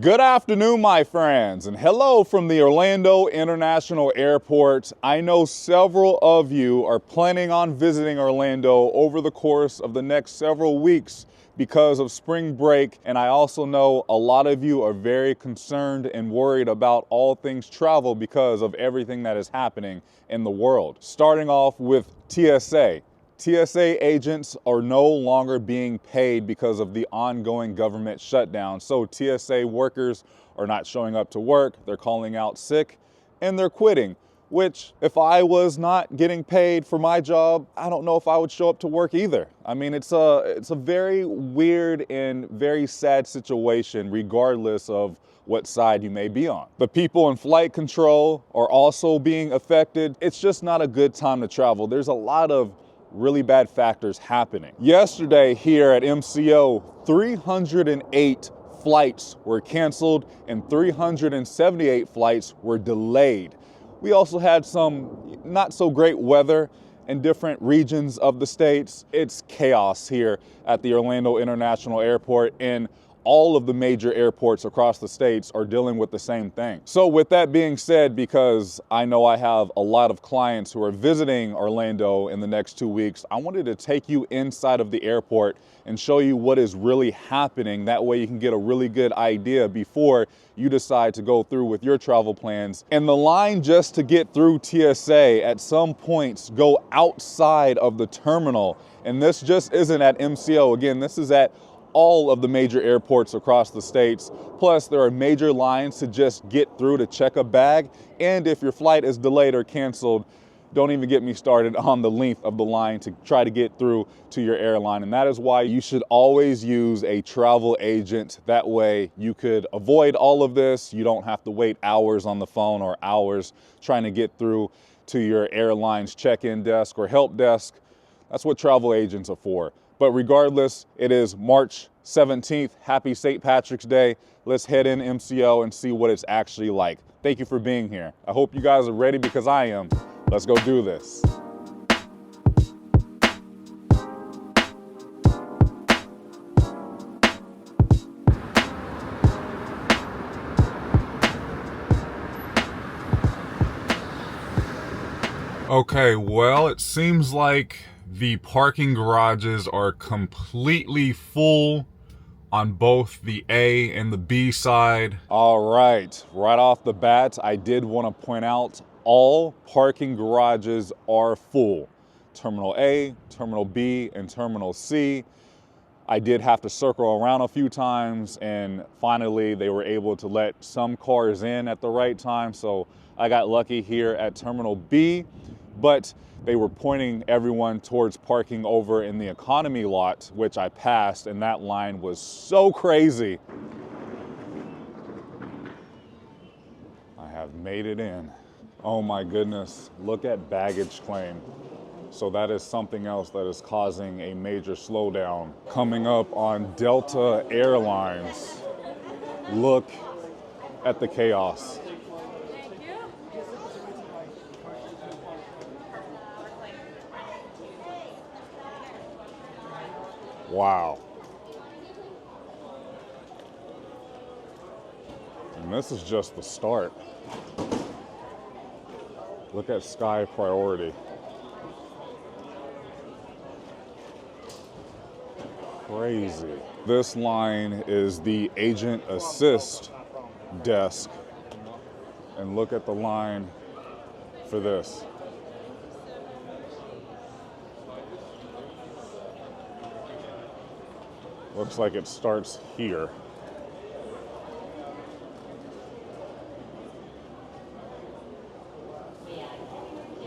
Good afternoon, my friends, and hello from the Orlando International Airport. I know several of you are planning on visiting Orlando over the course of the next several weeks because of spring break, and I also know a lot of you are very concerned and worried about all things travel because of everything that is happening in the world. Starting off with TSA. TSA agents are no longer being paid because of the ongoing government shutdown. So TSA workers are not showing up to work, they're calling out sick, and they're quitting. Which, if I was not getting paid for my job, I don't know if I would show up to work either. I mean, it's a very weird and very sad situation regardless of what side you may be on. The people in flight control are also being affected. It's just not a good time to travel. There's a lot of really bad factors happening. Yesterday here at MCO, 308 flights were canceled and 378 flights were delayed. We also had some not so great weather in different regions of the states. It's chaos here at the Orlando International Airport, and all of the major airports across the states are dealing with the same thing. So with that being said, because I know I have a lot of clients who are visiting Orlando in the next 2 weeks, I wanted to take you inside of the airport and show you what is really happening. That way you can get a really good idea before you decide to go through with your travel plans. And the line just to get through TSA at some points go outside of the terminal. And this just isn't at MCO. Again, this is at all of the major airports across the states. Plus, there are major lines to just get through to check a bag. And if your flight is delayed or canceled, don't even get me started on the length of the line to try to get through to your airline. And that is why you should always use a travel agent. That way you could avoid all of this. You don't have to wait hours on the phone or hours trying to get through to your airline's check-in desk or help desk. That's what travel agents are for. But regardless, it is March 17th. Happy St. Patrick's Day. Let's head in MCO and see what it's actually like. Thank you for being here. I hope you guys are ready because I am. Let's go do this. Okay, well, it seems like the parking garages are completely full on both the A and the B side. All right, right off the bat, I did want to point out all parking garages are full. Terminal A, Terminal B, and Terminal C. I did have to circle around a few times, and finally they were able to let some cars in at the right time. So I got lucky here at Terminal B, but they were pointing everyone towards parking over in the economy lot, which I passed, and that line was so crazy. I have made it in. Oh my goodness, look at baggage claim. So that is something else that is causing a major slowdown. Coming up on Delta Airlines, look at the chaos. Wow. And this is just the start. Look at Sky Priority. Crazy. This line is the Agent Assist desk. And look at the line for this. Looks like it starts here.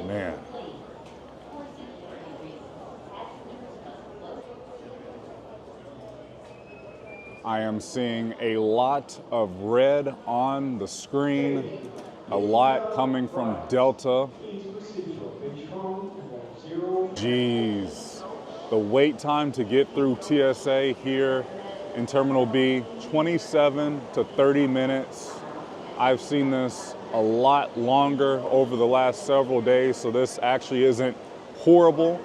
Man. I am seeing a lot of red on the screen, a lot coming from Delta. Jeez. The wait time to get through TSA here in Terminal B, 27 to 30 minutes. I've seen this a lot longer over the last several days, so this actually isn't horrible.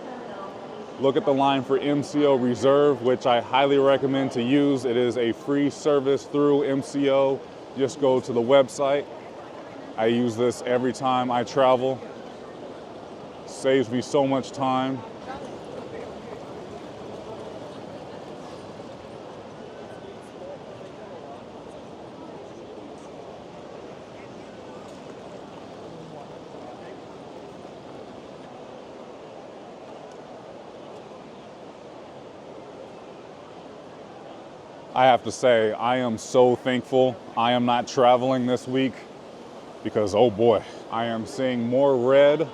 Look at the line for MCO Reserve, which I highly recommend to use. It is a free service through MCO. Just go to the website. I use this every time I travel. Saves me so much time. I have to say, I am so thankful I am not traveling this week because, oh boy, I am seeing more red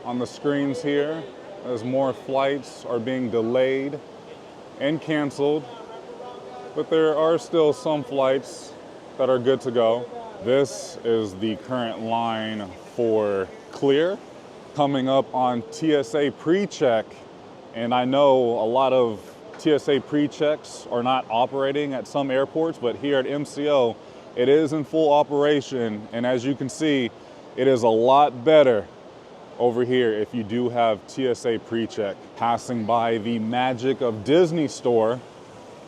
on the screens here as more flights are being delayed and canceled, but there are still some flights that are good to go. This is the current line for Clear, coming up on TSA pre-check, and I know a lot of TSA pre-checks are not operating at some airports, but here at MCO, it is in full operation. And as you can see, it is a lot better over here if you do have TSA pre-check. Passing by the Magic of Disney store,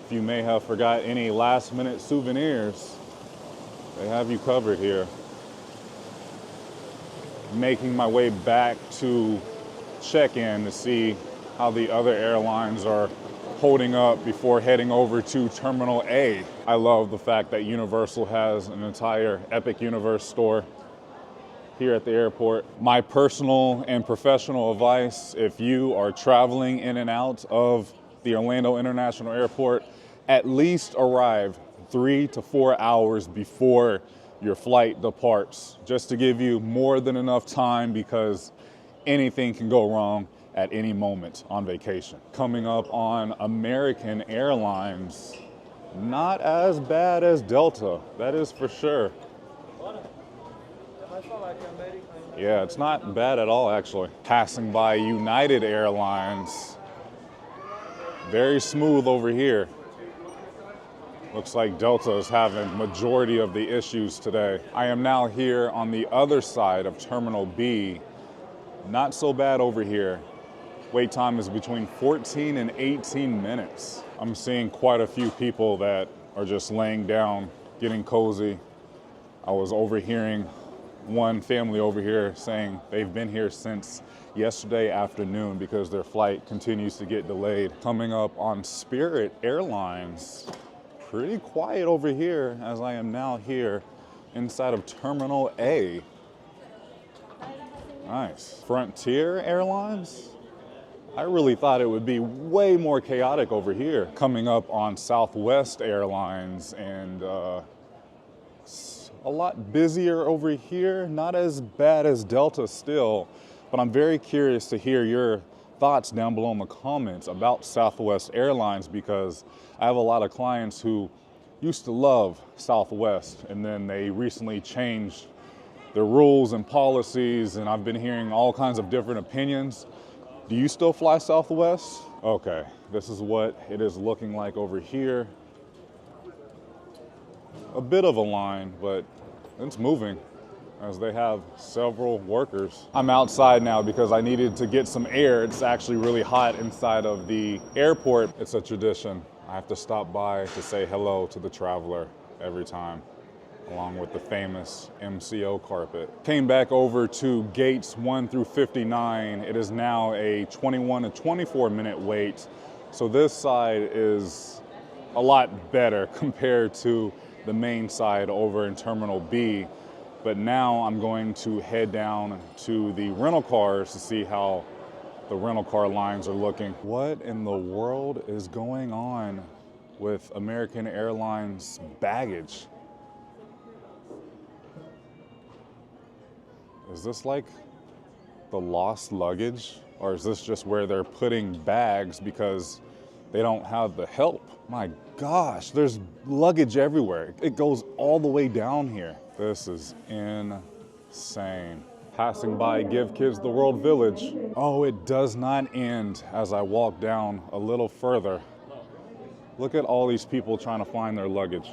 if you may have forgot any last minute souvenirs, they have you covered here. Making my way back to check-in to see how the other airlines are holding up before heading over to Terminal A. I love the fact that Universal has an entire Epic Universe store here at the airport. My personal and professional advice, if you are traveling in and out of the Orlando International Airport, at least arrive 3 to 4 hours before your flight departs, just to give you more than enough time, because anything can go wrong at any moment on vacation. Coming up on American Airlines, not as bad as Delta, that is for sure. Yeah, it's not bad at all, actually. Passing by United Airlines, very smooth over here. Looks like Delta is having majority of the issues today. I am now here on the other side of Terminal B. Not so bad over here. Wait time is between 14 and 18 minutes. I'm seeing quite a few people that are just laying down, getting cozy. I was overhearing one family over here saying they've been here since yesterday afternoon because their flight continues to get delayed. Coming up on Spirit Airlines, pretty quiet over here as I am now here inside of Terminal A. Nice. Frontier Airlines? I really thought it would be way more chaotic over here. Coming up on Southwest Airlines, and it's a lot busier over here. Not as bad as Delta still, but I'm very curious to hear your thoughts down below in the comments about Southwest Airlines, because I have a lot of clients who used to love Southwest, and then they recently changed their rules and policies, and I've been hearing all kinds of different opinions. Do you still fly Southwest? Okay, this is what it is looking like over here. A bit of a line, but it's moving as they have several workers. I'm outside now because I needed to get some air. It's actually really hot inside of the airport. It's a tradition. I have to stop by to say hello to the traveler every time, along with the famous MCO carpet. Came back over to gates 1 through 59. It is now a 21 to 24 minute wait. So this side is a lot better compared to the main side over in Terminal B. But now I'm going to head down to the rental cars to see how the rental car lines are looking. What in the world is going on with American Airlines baggage? Is this like the lost luggage? Or is this just where they're putting bags because they don't have the help? My gosh, there's luggage everywhere. It goes all the way down here. This is insane. Passing by Give Kids the World Village. Oh, it does not end as I walk down a little further. Look at all these people trying to find their luggage.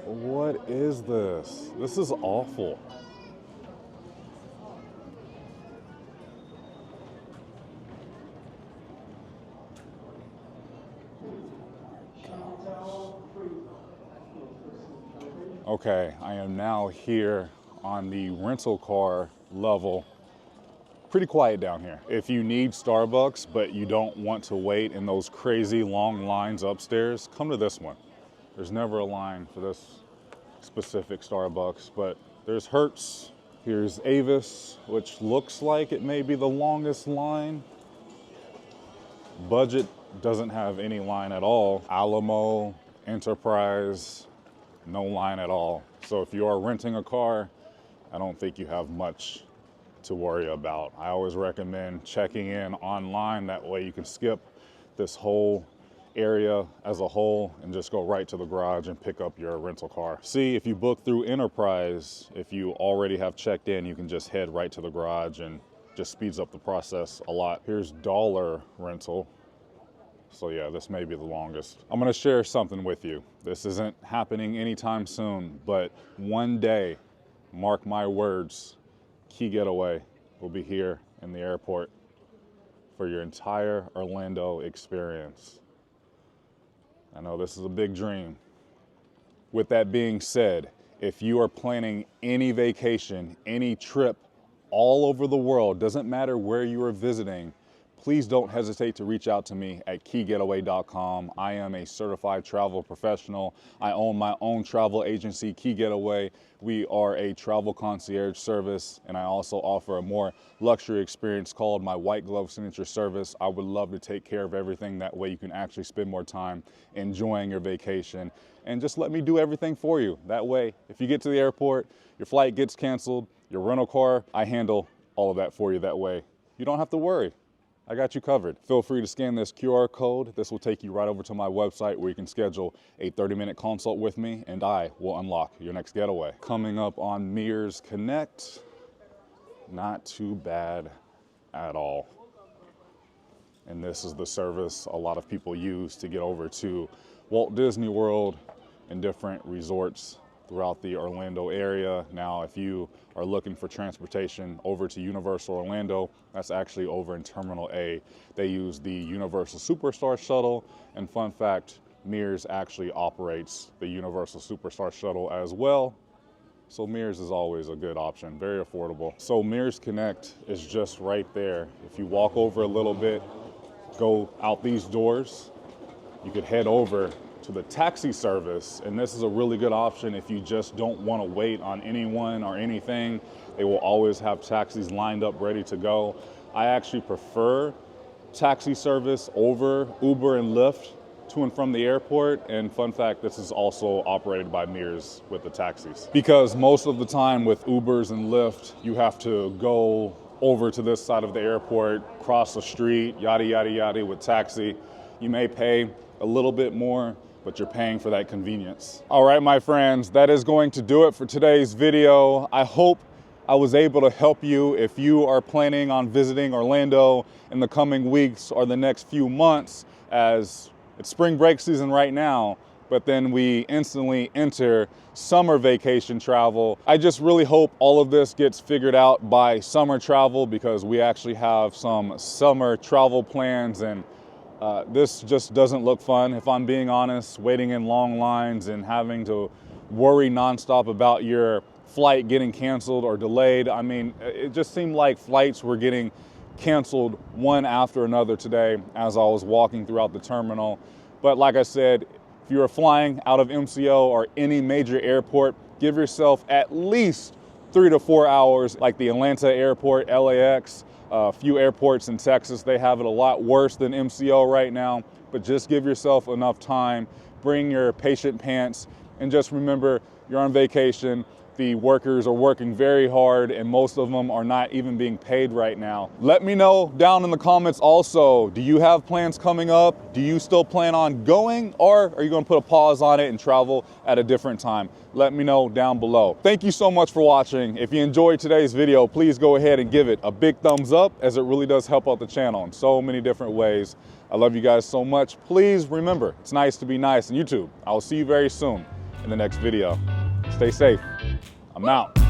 What is this? This is awful. Okay, I am now here on the rental car level. Pretty quiet down here. If you need Starbucks, but you don't want to wait in those crazy long lines upstairs, come to this one. There's never a line for this specific Starbucks, but there's Hertz. Here's Avis, which looks like it may be the longest line. Budget doesn't have any line at all. Alamo, Enterprise, no line at all. So if you are renting a car, I don't think you have much to worry about. I always recommend checking in online. That way you can skip this whole area as a whole and just go right to the garage and pick up your rental car. See, if you book through Enterprise, if you already have checked in, you can just head right to the garage and just speeds up the process a lot. Here's Dollar Rental. So yeah, this may be the longest. I'm gonna share something with you. This isn't happening anytime soon, but one day, mark my words, Key Getaway will be here in the airport for your entire Orlando experience. I know this is a big dream. With that being said, if you are planning any vacation, any trip all over the world, doesn't matter where you are visiting, please don't hesitate to reach out to me at keygetaway.com. I am a certified travel professional. I own my own travel agency, Key Getaway. We are a travel concierge service, and I also offer a more luxury experience called my White Glove Signature Service. I would love to take care of everything. That way you can actually spend more time enjoying your vacation, and just let me do everything for you. That way, if you get to the airport, your flight gets canceled, your rental car, I handle all of that for you. That way you don't have to worry. I got you covered. Feel free to scan this QR code. This will take you right over to my website where you can schedule a 30-minute consult with me, and I will unlock your next getaway. Coming up on Mears Connect, not too bad at all. And this is the service a lot of people use to get over to Walt Disney World and different resorts throughout the Orlando area. Now, if you are looking for transportation over to Universal Orlando, that's actually over in Terminal A. They use the Universal Superstar Shuttle, and fun fact, Mears actually operates the Universal Superstar Shuttle as well. So Mears is always a good option, very affordable. So Mears Connect is just right there. If you walk over a little bit, go out these doors, you could head over to the taxi service, and this is a really good option if you just don't want to wait on anyone or anything. They will always have taxis lined up ready to go. I actually prefer taxi service over Uber and Lyft to and from the airport, and fun fact, this is also operated by Mears with the taxis. Because most of the time with Ubers and Lyft, you have to go over to this side of the airport, cross the street, yada, yada, yada. With taxi, you may pay a little bit more, but you're paying for that convenience. All right, my friends, that is going to do it for today's video. I hope I was able to help you if you are planning on visiting Orlando in the coming weeks or the next few months, as it's spring break season right now, but then we instantly enter summer vacation travel. I just really hope all of this gets figured out by summer travel, because we actually have some summer travel plans, and this just doesn't look fun, if I'm being honest, waiting in long lines and having to worry nonstop about your flight getting canceled or delayed. I mean, it just seemed like flights were getting canceled one after another today as I was walking throughout the terminal. But like I said, if you are flying out of MCO or any major airport, give yourself at least 3 to 4 hours, like the Atlanta airport, LAX, a few airports in Texas. They have it a lot worse than MCO right now, but just give yourself enough time. Bring your patient pants, and just remember, you're on vacation. The workers are working very hard, and most of them are not even being paid right now. Let me know down in the comments also, do you have plans coming up? Do you still plan on going, or are you going to put a pause on it and travel at a different time? Let me know down below. Thank you so much for watching. If you enjoyed today's video, please go ahead and give it a big thumbs up, as it really does help out the channel in so many different ways. I love you guys so much. Please remember, it's nice to be nice on YouTube. I will see you very soon in the next video. Stay safe. I'm out.